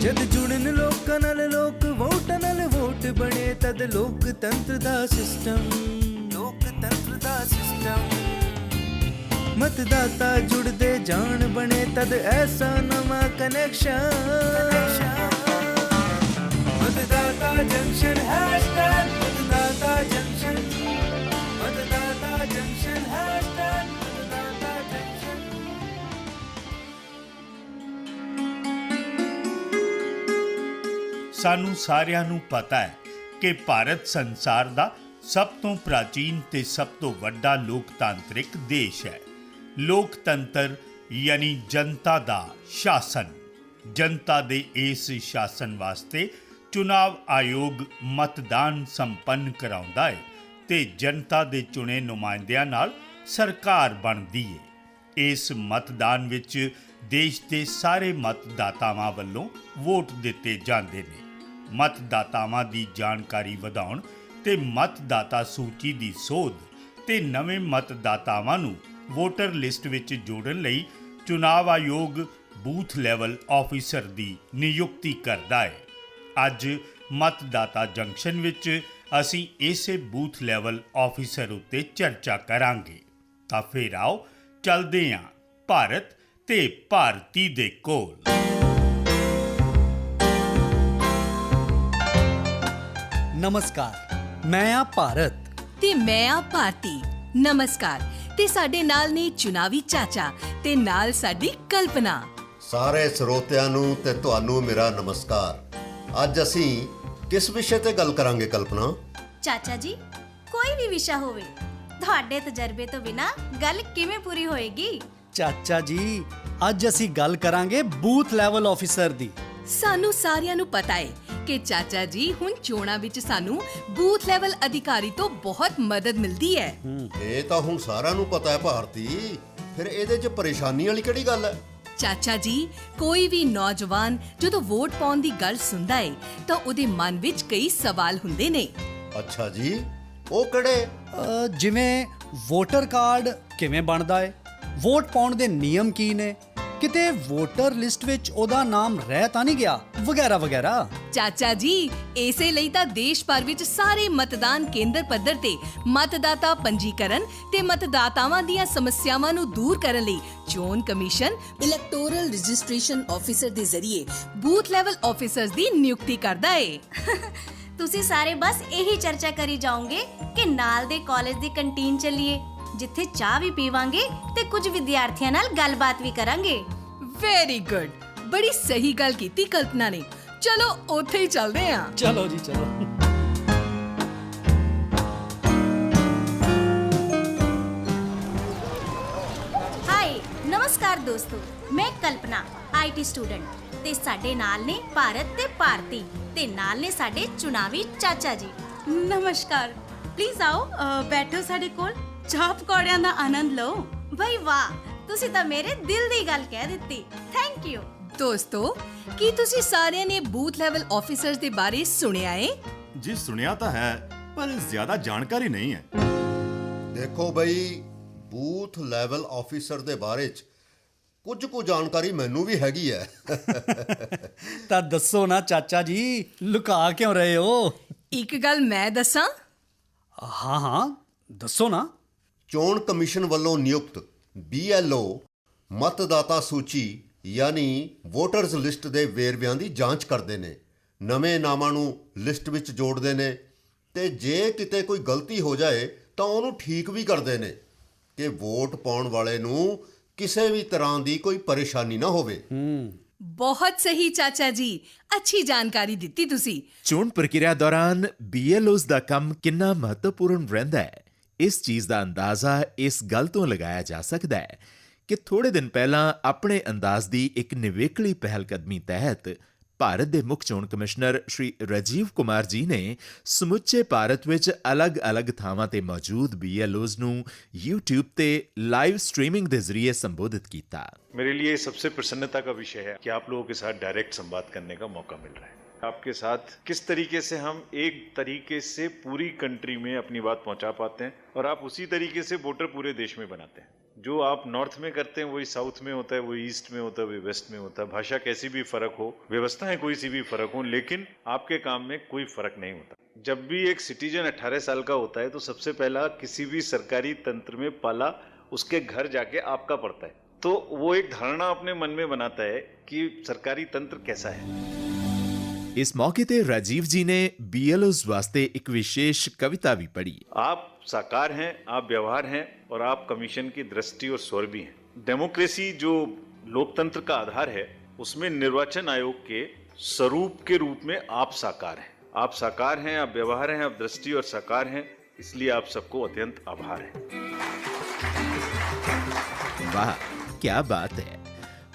जद जुड़न लोकां नाल लोक वोटां नाल वोट बने तद लोकतंत्र दा सिस्टम मतदाता जुड़दे जान बने तद ऐसा नवा कनेक्शन मतदाता जंक्शन हैशटैग मतदाता जंक्शन मतदाता जंक्शन हैशटैग मतदाता जंक्शन। ਸਾਨੂੰ ਸਾਰਿਆਂ ਨੂੰ ਪਤਾ ਹੈ ਕਿ ਭਾਰਤ ਸੰਸਾਰ ਦਾ ਸਭ ਤੋਂ ਪ੍ਰਾਚੀਨ ਤੇ ਸਭ ਤੋਂ ਵੱਡਾ ਲੋਕਤਾਂਤਰਿਕ ਦੇਸ਼ ਹੈ। ਲੋਕਤੰਤਰ ਯਾਨੀ ਜਨਤਾ ਦਾ ਸ਼ਾਸਨ। ਜਨਤਾ ਦੇ ਇਸ ਸ਼ਾਸਨ ਵਾਸਤੇ ਚੁਣਾਵ ਆਯੋਗ ਮਤਦਾਨ ਸੰਪੰਨ ਕਰਾਉਂਦਾ ਹੈ ਤੇ ਜਨਤਾ ਦੇ ਚੁਣੇ ਨੁਮਾਇੰਦਿਆਂ ਨਾਲ ਸਰਕਾਰ ਬਣਦੀ ਹੈ। ਇਸ ਮਤਦਾਨ ਵਿੱਚ ਦੇਸ਼ ਦੇ ਸਾਰੇ ਮਤਦਾਤਾਵਾਂ ਵੱਲੋਂ ਵੋਟ ਦਿੱਤੇ ਜਾਂਦੇ ਨੇ। मतदातावां ਦੀ ਜਾਣਕਾਰੀ ਵਧਾਉਣ ਤੇ ਮਤਦਾਤਾ ਸੂਚੀ ਦੀ ਸੋਧ ਤੇ ਨਵੇਂ ਮਤਦਾਤਾਵਾਂ ਨੂੰ ਵੋਟਰ ਲਿਸਟ ਵਿੱਚ ਜੋੜਨ ਲਈ ਚੁਣਾਵ ਆਯੋਗ ਬੂਥ ਲੈਵਲ ਆਫੀਸਰ ਦੀ ਨਿਯੁਕਤੀ ਕਰਦਾ ਹੈ। ਅੱਜ ਮਤਦਾਤਾ ਜੰਕਸ਼ਨ ਵਿੱਚ ਅਸੀਂ ਇਸੇ ਬੂਥ ਲੈਵਲ ਆਫੀਸਰ ਉੱਤੇ ਚਰਚਾ ਕਰਾਂਗੇ। ਤਾਂ ਫਿਰ ਆਓ ਚੱਲਦੇ ਹਾਂ ਭਾਰਤ ਤੇ ਭਾਰਤੀ ਦੇ ਕੋਲ। ਨਮਸਕਾਰ, ਮੈਂ ਆ ਭਾਰਤ ਤੇ ਮੈਂ ਆ ਭਾਰਤੀ। ਨਮਸਕਾਰ। ਤੇ ਸਾਡੇ ਨਾਲ ਨੇ ਚੁਣਾਵੀ ਚਾਚਾ ਤੇ ਨਾਲ ਸਾਡੀ ਕਲਪਨਾ। ਸਾਰੇ ਸਰੋਤਿਆਂ ਨੂੰ ਤੇ ਤੁਹਾਨੂੰ ਮੇਰਾ ਨਮਸਕਾਰ। ਅੱਜ ਅਸੀਂ ਕਿਸ ਵਿਸ਼ੇ ਤੇ ਗੱਲ ਕਰਾਂਗੇ ਕਲਪਨਾ? ਚਾਚਾ ਜੀ, ਕੋਈ ਵੀ ਵਿਸ਼ਾ ਹੋਵੇ, ਤੁਹਾਡੇ ਤਜਰਬੇ ਤੋਂ ਬਿਨਾ ਗੱਲ ਕਿਵੇਂ ਪੂਰੀ ਹੋਏਗੀ? ਚਾਚਾ ਜੀ, ਅੱਜ ਅਸੀਂ ਗੱਲ ਕਰਾਂਗੇ ਬੂਥ ਲੈਵਲ ਆਫੀਸਰ ਦੀ। ਸਾਨੂੰ ਸਾਰਿਆਂ ਨੂੰ ਪਤਾ ਹੈ ਕਿ ਚਾਚਾ ਜੀ ਹੁਣ ਚੋਣਾਂ ਵਿੱਚ ਸਾਨੂੰ ਬੂਥ ਲੈਵਲ ਅਧਿਕਾਰੀ ਤੋਂ ਬਹੁਤ ਮਦਦ ਮਿਲਦੀ ਹੈ। ਇਹ ਤਾਂ ਹੁਣ ਸਾਰਿਆਂ ਨੂੰ ਪਤਾ ਹੈ ਭਾਰਤੀ, ਫਿਰ ਇਹਦੇ 'ਚ ਪਰੇਸ਼ਾਨੀ ਵਾਲੀ ਕਿਹੜੀ ਗੱਲ ਹੈ? ਚਾਚਾ ਜੀ, ਕੋਈ ਵੀ ਨੌਜਵਾਨ ਜਦੋਂ ਵੋਟ ਪਾਉਣ ਦੀ ਗੱਲ ਸੁਣਦਾ ਹੈ ਤਾਂ ਉਹਦੇ ਮਨ ਵਿੱਚ ਕਈ ਸਵਾਲ ਹੁੰਦੇ ਨੇ। ਅੱਛਾ ਜੀ, ਉਹ ਕਿਹੜੇ? ਜਿਵੇਂ ਵੋਟਰ ਕਾਰਡ ਕਿਵੇਂ ਬਣਦਾ ਹੈ, ਵੋਟ ਪਾਉਣ ਦੇ ਨਿਯਮ ਕੀ ਨੇ, ਕਿਤੇ ਵੋਟਰ ਲਿਸਟ ਵਿੱਚ ਉਹਦਾ ਨਾਮ ਰਹਿ ਤਾਂ ਨਹੀਂ ਗਿਆ, ਵਗੈਰਾ ਵਗੈਰਾ। ਚਾਚਾ ਜੀ, ਇਸੇ ਲਈ ਤਾਂ ਦੇਸ਼ ਭਰ ਵਿੱਚ ਸਾਰੇ ਮਤਦਾਨ ਕੇਂਦਰ ਪੱਧਰ ਤੇ ਮਤਦਾਤਾ ਪੰਜੀਕਰਨ ਤੇ ਮਤਦਾਤਾਵਾਂ ਦੀਆਂ ਸਮੱਸਿਆਵਾਂ ਨੂੰ ਦੂਰ ਕਰਨ ਲਈ ਚੋਣ ਕਮਿਸ਼ਨ ਇਲੈਕਟੋਰਲ ਰਜਿਸਟ੍ਰੇਸ਼ਨ ਆਫੀਸਰ ਦੇ ਜ਼ਰੀਏ ਬੂਥ ਲੈਵਲ ਆਫੀਸਰਸ ਦੀ ਨਿਯੁਕਤੀ ਕਰਦਾ ਹੈ। ਤੁਸੀਂ ਸਾਰੇ ਬਸ ਇਹੀ ਚਰਚਾ ਕਰੀ ਜਾਓਗੇ ਕਿ ਨਾਲ ਦੇ ਕਾਲਜ ਦੀ ਕੰਟੀਨ ਚੱਲੀਏ, ਜਿੱਥੇ ਚਾਹ ਵੀ ਪੀਵਾਂਗੇ ਤੇ ਕੁਝ ਵਿਦਿਆਰਥੀਆਂ ਨਾਲ ਗੱਲਬਾਤ ਵੀ ਕਰਾਂਗੇ। ਵੈਰੀ ਗੁੱਡ, ਬੜੀ ਸਹੀ ਗੱਲ ਕੀਤੀ ਕਲਪਨਾ ਨੇ। ਚਲੋ ਉੱਥੇ ਹੀ ਚੱਲਦੇ ਹਾਂ। ਚਲੋ ਜੀ ਚਲੋ। ਹਾਈ, ਨਮਸਕਾਰ ਦੋਸਤੋ, ਮੈਂ ਕਲਪਨਾ, IT ਸਟੂਡੈਂਟ, ਤੇ ਸਾਡੇ ਨਾਲ ਨੇ ਭਾਰਤ ਤੇ ਭਾਰਤੀ, ਤੇ ਨਾਲ ਨੇ ਸਾਡੇ ਚੁਣਾਵੀ ਚਾਚਾ ਜੀ। ਨਮਸਕਾਰ, ਪਲੀਜ਼ ਆਓ, ਬੈਠੋ ਸਾਡੇ ਕੋਲ, ਚਾਹ ਪਕੌੜਿਆਂ ਦਾ ਆਨੰਦ ਲਓ। ਬਈ ਵਾਹ, ਤੁਸੀਂ ਤਾਂ ਮੇਰੇ ਦਿਲ ਦੀ ਗੱਲ ਕਹਿ ਦਿੱਤੀ। Thank you. ਦੋਸਤੋ, ਕੀ ਤੁਸੀਂ ਸਾਰਿਆਂ ਨੇ ਬੂਥ ਲੈਵਲ ਆਫੀਸਰਸ ਦੇ ਬਾਰੇ ਸੁਣਿਆ ਹੈ? ਜੀ ਸੁਣਿਆ ਤਾਂ ਹੈ, ਪਰ ਜ਼ਿਆਦਾ ਜਾਣਕਾਰੀ ਨਹੀਂ ਹੈ। ਦੇਖੋ ਬਈ, ਬੂਥ ਲੈਵਲ ਆਫੀਸਰ ਦੇ ਬਾਰੇ 'ਚ ਕੁਝ ਕੁ ਜਾਣਕਾਰੀ ਮੈਨੂੰ ਵੀ ਹੈਗੀ ਹੈ। ਤਾਂ ਦੱਸੋ ਨਾ ਚਾਚਾ ਜੀ, ਲੁਕਾ ਕਿਉਂ ਰਹੇ ਹੋ? ਇੱਕ ਗੱਲ ਮੈਂ ਦੱਸਾਂ? ਹਾਂ ਹਾਂ, ਦੱਸੋ ਨਾ। ਚੋਣ ਕਮਿਸ਼ਨ ਵੱਲੋਂ ਨਿਯੁਕਤ BLO ਮਤਦਾਤਾ ਸੂਚੀ ਯਾਨੀ ਵੋਟਰਸ ਲਿਸਟ ਦੇ ਵੇਰਵਿਆਂ ਦੀ ਜਾਂਚ ਕਰਦੇ ਨੇ, ਨਵੇਂ ਨਾਮਾਂ ਨੂੰ ਲਿਸਟ ਵਿੱਚ ਜੋੜਦੇ ਨੇ ਤੇ ਜੇ ਕਿਤੇ ਕੋਈ ਗਲਤੀ ਹੋ ਜਾਏ ਤਾਂ ਉਹਨੂੰ ਠੀਕ ਵੀ ਕਰਦੇ ਨੇ ਕਿ ਵੋਟ ਪਾਉਣ ਵਾਲੇ ਨੂੰ ਕਿਸੇ ਵੀ ਤਰ੍ਹਾਂ ਦੀ ਕੋਈ ਪਰੇਸ਼ਾਨੀ ਨਾ ਹੋਵੇ। ਬਹੁਤ ਸਹੀ ਚਾਚਾ ਜੀ, ਅੱਛੀ ਜਾਣਕਾਰੀ ਦਿੱਤੀ ਤੁਸੀਂ। ਚੋਣ ਪ੍ਰਕਿਰਿਆ ਦੌਰਾਨ BLOs ਦਾ ਕੰਮ ਕਿੰਨਾ ਮਹੱਤਵਪੂਰਨ ਰਹਿੰਦਾ ਹੈ, ਇਸ ਚੀਜ਼ ਦਾ ਅੰਦਾਜ਼ਾ ਇਸ ਗੱਲ ਤੋਂ ਲਗਾਇਆ ਜਾ ਸਕਦਾ ਹੈ ਕਿ ਥੋੜੇ ਦਿਨ ਪਹਿਲਾਂ ਆਪਣੇ ਅੰਦਾਜ਼ ਦੀ ਇੱਕ ਨਿਵੇਕਲੀ ਪਹਿਲਕਦਮੀ ਤਹਿਤ ਭਾਰਤ ਦੇ ਮੁੱਖ ਚੋਣ ਕਮਿਸ਼ਨਰ ਸ਼੍ਰੀ ਰਾਜੀਵ ਕੁਮਾਰ ਜੀ ਨੇ ਸਮੁੱਚੇ ਭਾਰਤ ਵਿੱਚ ਅਲੱਗ-ਅਲੱਗ ਥਾਵਾਂ ਤੇ ਮੌਜੂਦ BLOs ਨੂੰ YouTube ਤੇ ਲਾਈਵ स्ट्रीमिंग ਦੇ ਜ਼ਰੀਏ ਸੰਬੋਧਿत ਕੀਤਾ। मेरे लिए सबसे प्रसन्नता का विषय है कि आप लोगों के साथ डायरेक्ट संवाद करने का मौका मिल रहा है। आपके साथ किस तरीके से हम एक तरीके से पूरी कंट्री में अपनी बात पहुंचा पाते हैं और आप उसी तरीके से वोटर पूरे देश में बनाते हैं। जो आप नॉर्थ में करते हैं वही साउथ में होता है, वही ईस्ट में होता है, वही वेस्ट में होता है। भाषा कैसी भी फर्क हो, व्यवस्थाएं कोई सी भी फर्क हो, लेकिन आपके काम में कोई फर्क नहीं होता। जब भी एक सिटीजन 18 साल का होता है तो सबसे पहला किसी भी सरकारी तंत्र में पाला उसके घर जाके आपका पड़ता है, तो वो एक धारणा अपने मन में बनाता है कि सरकारी तंत्र कैसा है। इस मौके ते राजीव जी ने BLOs वास्ते एक विशेष कविता भी पढ़ी। आप साकार हैं, आप व्यवहार हैं और आप कमीशन की दृष्टि और स्वर भी हैं। डेमोक्रेसी जो लोकतंत्र का आधार है, उसमें निर्वाचन आयोग के स्वरूप के रूप में आप साकार हैं। आप साकार हैं, आप व्यवहार हैं, आप दृष्टि और साकार हैं, इसलिए आप सबको अत्यंत आभार है। वाह, क्या बात है।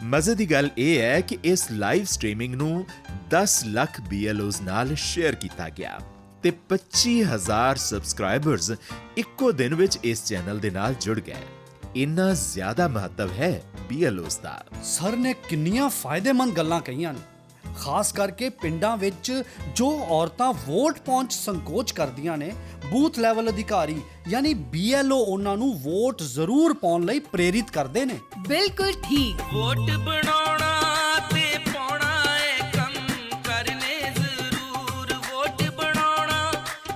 मजे ਦੀ ਗੱਲ ਇਹ ਹੈ ਕਿ ਇਸ ਲਾਈਵ ਸਟ੍ਰੀਮਿੰਗ ਨੂੰ 10 ਲੱਖ BLOs ਨਾਲ ਸ਼ੇਅਰ ਕੀਤਾ ਗਿਆ ਤੇ 25,000 ਸਬਸਕ੍ਰਾਈਬਰਸ ਇੱਕੋ ਦਿਨ ਵਿੱਚ ਇਸ ਚੈਨਲ ਦੇ ਨਾਲ ਜੁੜ ਗਏ। ਇੰਨਾ ਜ਼ਿਆਦਾ ਮਹੱਤਵ ਹੈ BLOs ਦਾ। ਸਰ ਨੇ ਕਿੰਨੀਆਂ ਫਾਇਦੇਮੰਦ ਗੱਲਾਂ ਕਹੀਆਂ ਨੇ, ਖਾਸ ਕਰਕੇ ਪਿੰਡਾਂ ਵਿੱਚ ਜੋ ਔਰਤਾਂ ਵੋਟ ਪਹੁੰਚ ਸੰਕੋਚ ਕਰਦੀਆਂ ਨੇ, ਬੂਥ ਲੈਵਲ ਅਧਿਕਾਰੀ ਯਾਨੀ BLO ਉਹਨਾਂ ਨੂੰ ਵੋਟ ਜ਼ਰੂਰ ਪਾਉਣ ਲਈ ਪ੍ਰੇਰਿਤ ਕਰਦੇ ਨੇ। ਬਿਲਕੁਲ ਠੀਕ। ਵੋਟ ਬਣਾਉਣਾ ਤੇ ਪਾਉਣਾ ਏ ਕੰਮ ਕਰਨੇ ਜ਼ਰੂਰ, ਵੋਟ ਬਣਾਉਣਾ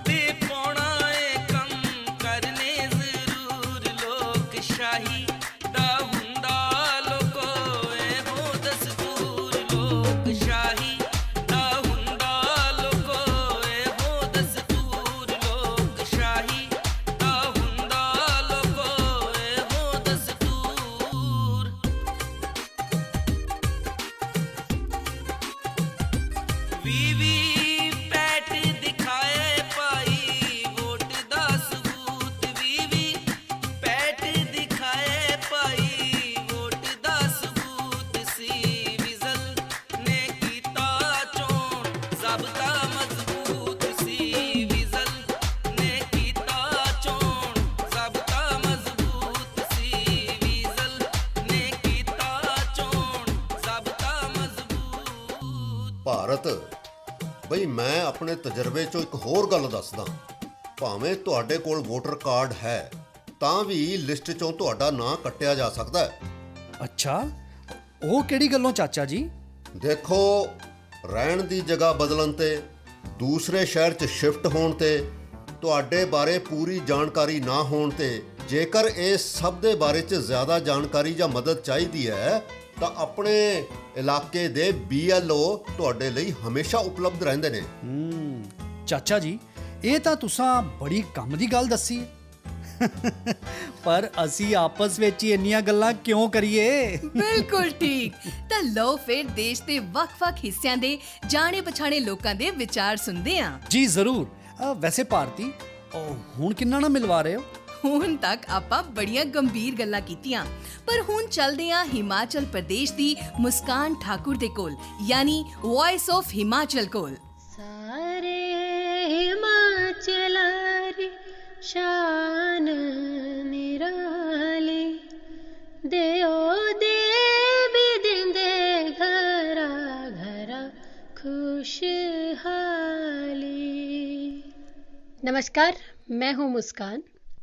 ਤੇ ਪਾਉਣਾ ਏ ਕੰਮ ਕਰਨੇ ਜ਼ਰੂਰ। ਲੋਕ ਸ਼ਾਹੀ ਦਾ ਹੁੰਦਾ ਲੋਕੋ ਇਹੋ ਦਸਤੂਰ, ਲੋਕ ਸ਼ਾਹੀ ਦਾ ਹੁੰਦਾ ਲੋਕੋ ਇਹੋ ਦਸਤੂਰ, ਲੋਕ ਸ਼ਾਹੀ ਦਾ ਹੁੰਦਾ ਲੋਕੋ ਇਹੋ ਦਸਤੂਰ। ਵੀਵੀ ਪੈਟ ਦਿਖਾਏ ਭਾਈ ਵੋਟ ਦਾ ਸਬੂਤ, ਵੀਵੀ ਪੈਟ ਦਿਖਾਏ ਭਾਈ ਵੋਟ ਦਾ ਸਬੂਤ। ਸੀ ਵਿਜ਼ਲ ਨੇ ਕੀਤਾ ਚੋਣ ਜ਼ਬਤਾ ਮਜ਼ਬੂਤ, ਸੀ ਵਿਜ਼ਲ ਨੇ ਕੀਤਾ ਚੋਣ ਜ਼ਬਤਾ ਮਜ਼ਬੂਤ, ਸੀ ਵਿਜ਼ਲ ਨੇ ਕੀਤਾ ਚੋਣ ਜ਼ਬਤਾ ਮਜ਼ਬੂਤ। ਭਾਰਤ ਬਈ ਮੈਂ ਆਪਣੇ ਤਜਰਬੇ ਚੋਂ ਇੱਕ ਹੋਰ ਗੱਲ ਦੱਸਦਾ। ਭਾਵੇਂ ਤੁਹਾਡੇ ਕੋਲ ਵੋਟਰ ਕਾਰਡ ਹੈ ਤਾਂ ਵੀ ਲਿਸਟ ਚੋਂ ਤੁਹਾਡਾ ਨਾਂ ਕੱਟਿਆ ਜਾ ਸਕਦਾ ਹੈ। ਅੱਛਾ, ਉਹ ਕਿਹੜੀ ਗੱਲੋਂ ਚਾਚਾ ਜੀ? ਦੇਖੋ, ਰਹਿਣ ਦੀ ਜਗ੍ਹਾ ਬਦਲਣ ਤੇ, ਦੂਸਰੇ ਸ਼ਹਿਰ 'ਚ ਸ਼ਿਫਟ ਹੋਣ ਤੇ, ਤੁਹਾਡੇ ਬਾਰੇ ਪੂਰੀ ਜਾਣਕਾਰੀ ਨਾ ਹੋਣ ਤੇ, ਜੇਕਰ ਇਸ ਸਭ ਦੇ ਬਾਰੇ 'ਚ ਜ਼ਿਆਦਾ ਜਾਣਕਾਰੀ ਜਾਂ ਮਦਦ ਚਾਹੀਦੀ ਹੈ ਤਾਂ ਆਪਣੇ ਇਲਾਕੇ ਦੇ BLO ਤੁਹਾਡੇ ਲਈ ਹਮੇਸ਼ਾ ਉਪਲਬਧ ਰਹਿੰਦੇ ਨੇ। ਚਾਚਾ ਜੀ, ਇਹ ਤਾਂ ਤੁਸੀਂ ਬੜੀ ਕੰਮ ਦੀ ਗੱਲ ਦੱਸੀ ਹੈ। ਪਰ ਅਸੀਂ ਆਪਸ ਵਿੱਚ ਹੀ ਇੰਨੀਆਂ ਗੱਲਾਂ ਕਿਉਂ ਕਰੀਏ? ਬਿਲਕੁਲ ਠੀਕ। ਤਾਂ ਲਓ ਫਿਰ ਦੇਸ਼ ਦੇ ਵੱਖ-ਵੱਖ ਹਿੱਸਿਆਂ ਦੇ ਜਾਣੇ ਪਛਾਣੇ ਲੋਕਾਂ ਦੇ ਵਿਚਾਰ ਸੁਣਦੇ ਹਾਂ। ਜੀ ਜ਼ਰੂਰ। ਵੈਸੇ ਭਾਰਤੀ, ਹੁਣ ਕਿੰਨਾ ਨਾ ਮਿਲਵਾ ਰਹੇ ਹੋ? ਹੁਣ ਤੱਕ ਆਪਾਂ ਬੜੀਆਂ ਗੰਭੀਰ ਗੱਲਾਂ ਕੀਤੀਆਂ, ਪਰ ਹੁਣ ਚੱਲਦੇ ਹਾਂ ਹਿਮਾਚਲ ਪ੍ਰਦੇਸ਼ ਦੀ ਮੁਸਕਾਨ ਠਾਕੁਰ ਦੇ ਕੋਲ, ਯਾਨੀ ਵੌਇਸ ਆਫ ਹਿਮਾਚਲ ਕੋਲ। ਸਾਰੇ ਹਿਮਾਚਲਾਰੀ ਸ਼ਾਨ ਨਿਰਾਲੀ, ਦਿਓ ਦੇਵੀ ਦਿੰਦੇ ਘਰਾ ਘਰਾ खुशहाली। नमस्कार, मैं हूँ मुस्कान।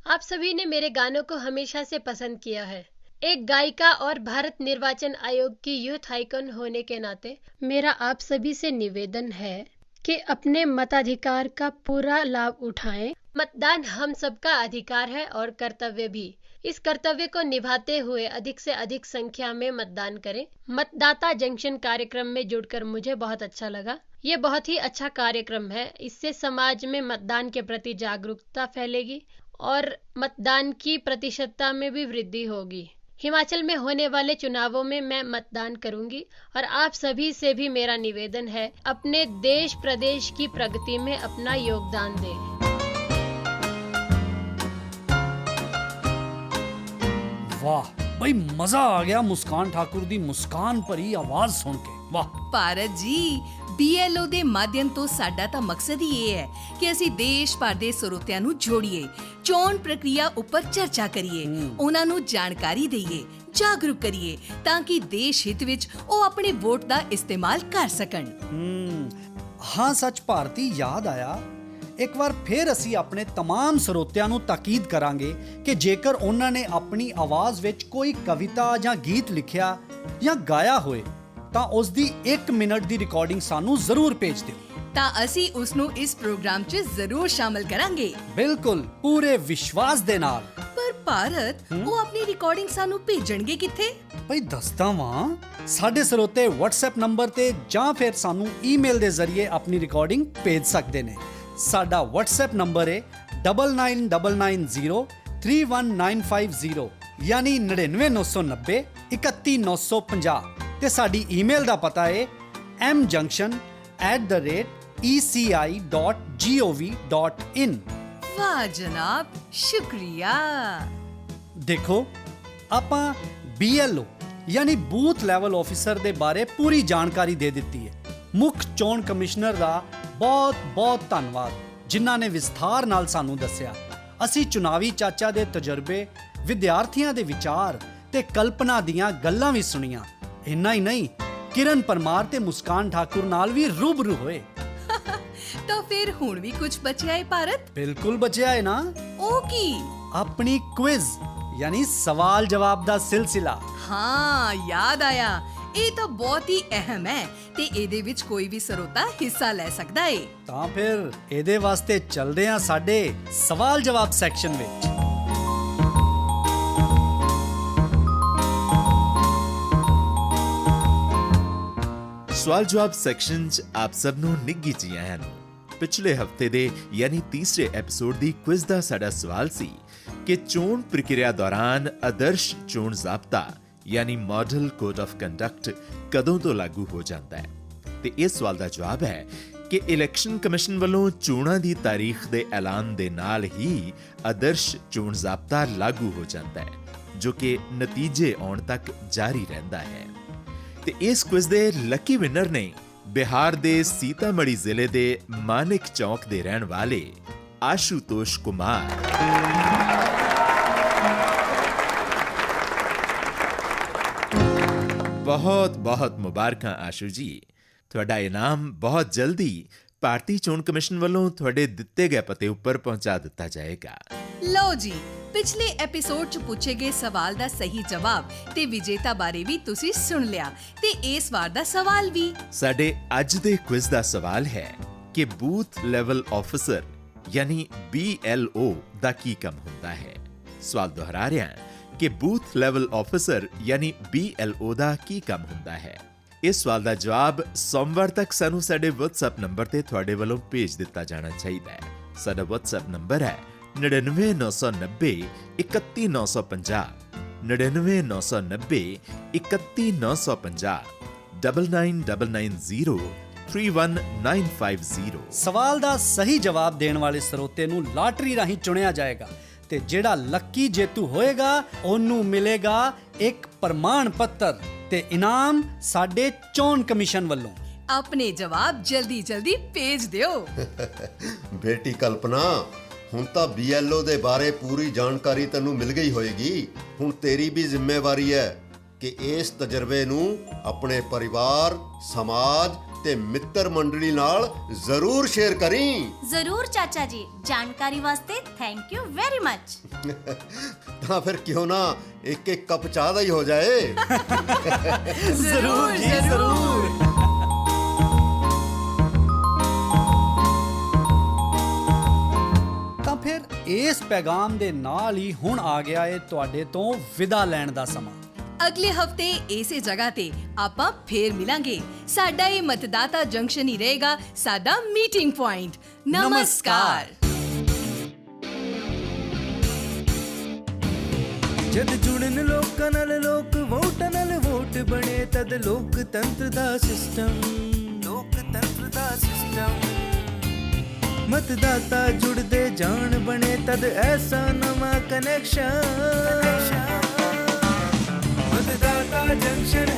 आप सभी ने मेरे गानों को हमेशा से पसंद किया है। एक गायिका और भारत निर्वाचन आयोग की यूथ आइकन होने के नाते मेरा आप सभी से निवेदन है कि अपने मताधिकार का पूरा लाभ उठाएं। मतदान हम सबका अधिकार है और कर्तव्य भी। इस कर्तव्य को निभाते हुए अधिक से अधिक संख्या में मतदान करें। मतदाता जंक्शन कार्यक्रम में जुड़कर मुझे बहुत अच्छा लगा। ये बहुत ही अच्छा कार्यक्रम है। इससे समाज में मतदान के प्रति जागरूकता फैलेगी और मतदान की प्रतिशतता में भी वृद्धि होगी। हिमाचल में होने वाले चुनावों में मैं मतदान करूंगी और आप सभी से भी मेरा निवेदन है, अपने देश प्रदेश की प्रगति में अपना योगदान दें। वाह भाई, मजा आ गया मुस्कान ठाकुर दी मुस्कान भरी आवाज सुन के। वाह ਭਾਰਤ ਜੀ, BLO ਦੇ ਮਾਧਿਅਮ ਤੋਂ ਸਾਡਾ ਤਾਂ ਮਕਸਦ ਹੀ ਇਹ ਹੈ ਕਿ ਅਸੀਂ ਦੇਸ਼ ਭਰ ਦੇ ਸਰੋਤਿਆਂ ਨੂੰ ਜੋੜੀਏ, ਚੋਣ ਪ੍ਰਕਿਰਿਆ ਉੱਪਰ ਚਰਚਾ ਕਰੀਏ, ਉਹਨਾਂ ਨੂੰ ਜਾਣਕਾਰੀ ਦਈਏ, ਜਾਗਰੂਕ ਕਰੀਏ ਤਾਂ ਕਿ ਦੇਸ਼ ਹਿੱਤ ਵਿੱਚ ਉਹ ਆਪਣੇ ਵੋਟ ਦਾ ਇਸਤੇਮਾਲ ਕਰ ਸਕਣ। हाँ सच भारती, याद आया ਇੱਕ ਵਾਰ ਫਿਰ ਅਸੀਂ ਆਪਣੇ तमाम ਸਰੋਤਿਆਂ ਨੂੰ ਤਾਕੀਦ ਕਰਾਂਗੇ ਕਿ ਜੇਕਰ ਉਹਨਾਂ ਨੇ ਆਪਣੀ ਆਵਾਜ਼ ਵਿੱਚ ਕੋਈ ਕਵਿਤਾ ਜਾਂ ਗੀਤ ਲਿਖਿਆ ਜਾਂ ਗਾਇਆ ਹੋਏ ਤਾਂ ਉਸ ਦੀ 1 ਮਿੰਟ ਦੀ ਰਿਕਾਰਡਿੰਗ ਸਾਨੂੰ ਜ਼ਰੂਰ ਭੇਜ ਦਿਓ। ਤਾਂ ਅਸੀਂ ਉਸ ਨੂੰ ਇਸ ਪ੍ਰੋਗਰਾਮ 'ਚ ਜ਼ਰੂਰ ਸ਼ਾਮਲ ਕਰਾਂਗੇ। ਬਿਲਕੁਲ, ਪੂਰੇ ਵਿਸ਼ਵਾਸ ਦੇ ਨਾਲ। ਪਰ ਭਾਰਤ, ਉਹ ਆਪਣੀ ਰਿਕਾਰਡਿੰਗ ਸਾਨੂੰ ਭੇਜਣਗੇ ਕਿੱਥੇ? ਭਈ ਦੱਸਦਾ ਵਾਂ, ਸਾਡੇ ਸਰੋਤੇ WhatsApp ਨੰਬਰ ਤੇ ਜਾਂ ਫਿਰ ਸਾਨੂੰ ਈਮੇਲ ਦੇ ਜ਼ਰੀਏ ਆਪਣੀ ਰਿਕਾਰਡਿੰਗ ਭੇਜ ਸਕਦੇ ਨੇ। ਸਾਡਾ WhatsApp ਨੰਬਰ ਹੈ 9990311950 ਯਾਨੀ 99990 31950 ਤੇ ਸਾਡੀ ਈਮੇਲ ਦਾ ਪਤਾ ਹੈ mjunction@eci.gov.in। ਵਾਹ ਜਨਾਬ, ਸ਼ੁਕਰੀਆ। ਦੇਖੋ, ਆਪਾਂ BLO ਯਾਨੀ ਬੂਥ ਲੈਵਲ ਆਫੀਸਰ ਦੇ ਬਾਰੇ ਪੂਰੀ ਜਾਣਕਾਰੀ ਦੇ ਦਿੱਤੀ ਹੈ। ਮੁੱਖ ਚੋਣ ਕਮਿਸ਼ਨਰ ਦਾ ਬਹੁਤ ਧੰਨਵਾਦ ਜਿਨ੍ਹਾਂ ਨੇ ਵਿਸਥਾਰ ਨਾਲ ਸਾਨੂੰ ਦੱਸਿਆ। ਅਸੀਂ ਚੁਣਾਵੀ ਚਾਚਾ ਦੇ ਤਜਰਬੇ, ਵਿਦਿਆਰਥੀਆਂ ਦੇ ਵਿਚਾਰ ਤੇ ਕਲਪਨਾ ਦੀਆਂ ਗੱਲਾਂ ਵੀ ਸੁਣੀਆਂ। ਇੰਨਾ ਹੀ ਨਹੀਂ, ਕਿਰਨ ਪਰਮਾਰ ਤੇ ਮੁਸਕਾਨ ਠਾਕੁਰ ਨਾਲ ਵੀ ਰੂਬਰੂ ਹੋਏ। ਤਾਂ ਫਿਰ ਹੁਣ ਵੀ ਕੁਝ ਬਚਿਆ ਹੈ ਭਾਰਤ? ਬਿਲਕੁਲ ਬਚਿਆ ਹੈ ਨਾ। ਉਹ ਕੀ? ਆਪਣੀ ਕੁਇਜ਼ ਯਾਨੀ ਸਵਾਲ ਜਵਾਬ ਦਾ ਸਿਲਸਿਲਾ। ਹਾਂ, ਯਾਦ ਆਇਆ। ਇਹ ਤਾਂ ਬਹੁਤ ਹੀ ਅਹਿਮ ਹੈ ਤੇ ਇਹਦੇ ਵਿੱਚ ਕੋਈ ਵੀ ਸਰੋਤਾ ਹਿੱਸਾ ਲੈ ਸਕਦਾ ਹੈ। ਤਾਂ ਫਿਰ ਇਹਦੇ ਵਾਸਤੇ ਚੱਲਦੇ ਹਾਂ ਸਾਡੇ ਸਵਾਲ ਜਵਾਬ ਸੈਕਸ਼ਨ ਵਿੱਚ। ਸਵਾਲ ਜਵਾਬ ਸੈਕਸ਼ਨ 'ਚ ਆਪ ਸਭ ਨੂੰ ਨਿੱਘੀ ਜੀ ਆਇਆਂ ਨੂੰ। ਪਿਛਲੇ ਹਫਤੇ ਦੇ ਯਾਨੀ ਤੀਸਰੇ ਐਪੀਸੋਡ ਦੀ ਕੁਇਜ਼ ਦਾ ਸਾਡਾ ਸਵਾਲ ਸੀ ਕਿ ਚੋਣ ਪ੍ਰਕਿਰਿਆ ਦੌਰਾਨ ਆਦਰਸ਼ ਚੋਣ ਜ਼ਾਬਤਾ ਯਾਨੀ ਮਾਡਲ ਕੋਡ ਆਫ ਕੰਡਕਟ ਕਦੋਂ ਤੋਂ ਲਾਗੂ ਹੋ ਜਾਂਦਾ ਹੈ। ਤੇ ਇਸ ਸਵਾਲ ਦਾ ਜਵਾਬ ਹੈ ਕਿ ਇਲੈਕਸ਼ਨ ਕਮਿਸ਼ਨ ਵੱਲੋਂ ਚੋਣਾਂ ਦੀ ਤਾਰੀਖ ਦੇ ਐਲਾਨ ਦੇ ਨਾਲ ਹੀ ਆਦਰਸ਼ ਚੋਣ ਜ਼ਾਬਤਾ ਲਾਗੂ ਹੋ ਜਾਂਦਾ ਹੈ, ਜੋ ਕਿ ਨਤੀਜੇ ਆਉਣ ਤੱਕ ਜਾਰੀ ਰਹਿੰਦਾ ਹੈ। ਤੇ ਇਸ ਕੁਇਜ਼ ਦੇ ਲੱਕੀ ਵਿਨਰ ਨੇ ਬਿਹਾਰ ਦੇ ਸੀਤਾਮੜੀ ਜ਼ਿਲ੍ਹੇ ਦੇ ਮਾਨਿਕ ਚੌਕ ਦੇ ਰਹਿਣ ਵਾਲੇ ਆਸ਼ੂਤੋਸ਼ ਕੁਮਾਰ। ਬਹੁਤ ਮੁਬਾਰਕਾਂ ਆਸ਼ੂ ਜੀ, ਤੁਹਾਡਾ ਇਨਾਮ ਬਹੁਤ ਜਲਦੀ ਭਾਰਤੀ ਚੋਣ ਕਮਿਸ਼ਨ ਵੱਲੋਂ ਤੁਹਾਡੇ ਦਿੱਤੇ ਗਏ ਪਤੇ ਉੱਪਰ ਪਹੁੰਚਾ ਦਿੱਤਾ ਜਾਏਗਾ। ਲਓ ਜੀ, ਪਿਛਲੇ ਐਪੀਸੋਡ 'ਚ ਪੁੱਛੇ ਗਏ ਸਵਾਲ ਦਾ ਸਹੀ ਜਵਾਬ ਤੇ ਵਿਜੇਤਾ ਬਾਰੇ ਵੀ ਤੁਸੀਂ ਸੁਣ ਲਿਆ ਤੇ ਇਸ ਵਾਰ ਦਾ ਸਵਾਲ ਵੀ। ਸਾਡੇ ਅੱਜ ਦੇ ਕੁਇਜ਼ ਦਾ ਸਵਾਲ ਹੈ ਕਿ ਬੂਥ ਲੈਵਲ ਆਫੀਸਰ ਯਾਨੀ BLO ਦਾ ਕੀ ਕੰਮ ਹੁੰਦਾ ਹੈ। ਸਵਾਲ ਦੁਹਰਾ ਰਿਹਾ ਕਿ ਬੂਥ ਲੈਵਲ ਆਫੀਸਰ ਯਾਨੀ BLO ਦਾ ਕੀ ਕੰਮ ਹੁੰਦਾ ਹੈ। ਇਸ ਸਵਾਲ ਦਾ ਜਵਾਬ ਸੋਮਵਾਰ ਤੱਕ ਸਾਨੂੰ ਸਾਡੇ WhatsApp ਨੰਬਰ ਤੇ ਤੁਹਾਡੇ ਵੱਲੋਂ ਭੇਜ ਦਿੱਤਾ ਜਾਣਾ ਚਾਹੀਦਾ ਹੈ। ਸਾਡਾ WhatsApp ਨੰਬਰ ਹੈ 99990 31950 99990 31950 9990 31950। ਸਵਾਲ ਦਾ ਸਹੀ ਜਵਾਬ ਦੇਣ ਵਾਲੇ ਸਰੋਤੇ ਨੂੰ ਲਾਟਰੀ ਰਾਹੀਂ ਚੁਣਿਆ ਜਾਏਗਾ ਤੇ ਜਿਹੜਾ ਲੱਕੀ ਜੇਤੂ ਹੋਏਗਾ ਉਹਨੂੰ ਮਿਲੇਗਾ ਇੱਕ ਪ੍ਰਮਾਣ ਪੱਤਰ ਤੇ ਇਨਾਮ ਸਾਡੇ ਚੋਣ ਕਮਿਸ਼ਨ ਵੱਲੋਂ। ਆਪਣੇ ਜਵਾਬ ਜਲਦੀ ਭੇਜ ਦਿਓ। ਬੇਟੀ ਕਲਪਨਾ, ਹੁਣ ਤਾਂ BLO ਦੇ ਬਾਰੇ ਪੂਰੀ ਜਾਣਕਾਰੀ ਤੈਨੂੰ ਮਿਲ ਗਈ ਹੋਏਗੀ। ਹੁਣ ਤੇਰੀ ਵੀ ਜ਼ਿੰਮੇਵਾਰੀ ਹੈ ਕਿ ਇਸ ਤਜਰਬੇ ਨੂੰ ਆਪਣੇ ਪਰਿਵਾਰ, ਸਮਾਜ ਤੇ ਮਿੱਤਰ ਮੰਡਲੀ ਨਾਲ ਜ਼ਰੂਰ ਸ਼ੇਅਰ ਕਰੀਂ। ਜ਼ਰੂਰ ਚਾਚਾ ਜੀ, ਜਾਣਕਾਰੀ ਵਾਸਤੇ ਥੈਂਕ ਯੂ ਵੈਰੀ ਮੱਚ। ਤਾਂ ਫਿਰ ਕਿਉਂ ਨਾ ਇੱਕ ਕੱਪ ਚਾਹ ਦਾ ਹੀ ਹੋ ਜਾਏ। ਜ਼ਰੂਰ ਜੀ, ਜ਼ਰੂਰ। ਤਾਂ ਫਿਰ ਇਸ ਪੈਗਾਮ ਦੇ ਨਾਲ ਹੀ ਹੁਣ ਆ ਗਿਆ ਏ ਤੁਹਾਡੇ ਤੋਂ ਵਿਦਾ ਲੈਣ ਦਾ ਸਮਾਂ। ਅਗਲੇ ਹਫਤੇ ਇਸੇ ਜਗ੍ਹਾ ਤੇ ਆਪਾਂ ਫੇਰ ਮਿਲਾਂਗੇ। ਸਾਡਾ ਇਹ ਮਤਦਾਤਾ ਜੰਕਸ਼ਨ ਹੀ ਰਹੇਗਾ ਸਾਡਾ ਮੀਟਿੰਗ ਪੁਆਇੰਟ। ਨਮਸਕਾਰ। ਜਦ ਜੁੜਨ ਲੋਕਾਂ ਨਾਲ ਲੋਕ ਵੋਟਾਂ ਨਾਲ ਵੋਟ ਬਣੇ ਤਦ ਲੋਕਤੰਤਰ ਦਾ ਸਿਸਟਮ ਮਤਦਾਤਾ ਜੁੜਦੇ ਜਾਣ ਬਣੇ ਤਦ ਐਸਾ ਨਵਾਂ ਕਨੈਕਸ਼ਨ। ਮਤਦਾਤਾ ਜੰਕਸ਼ਨ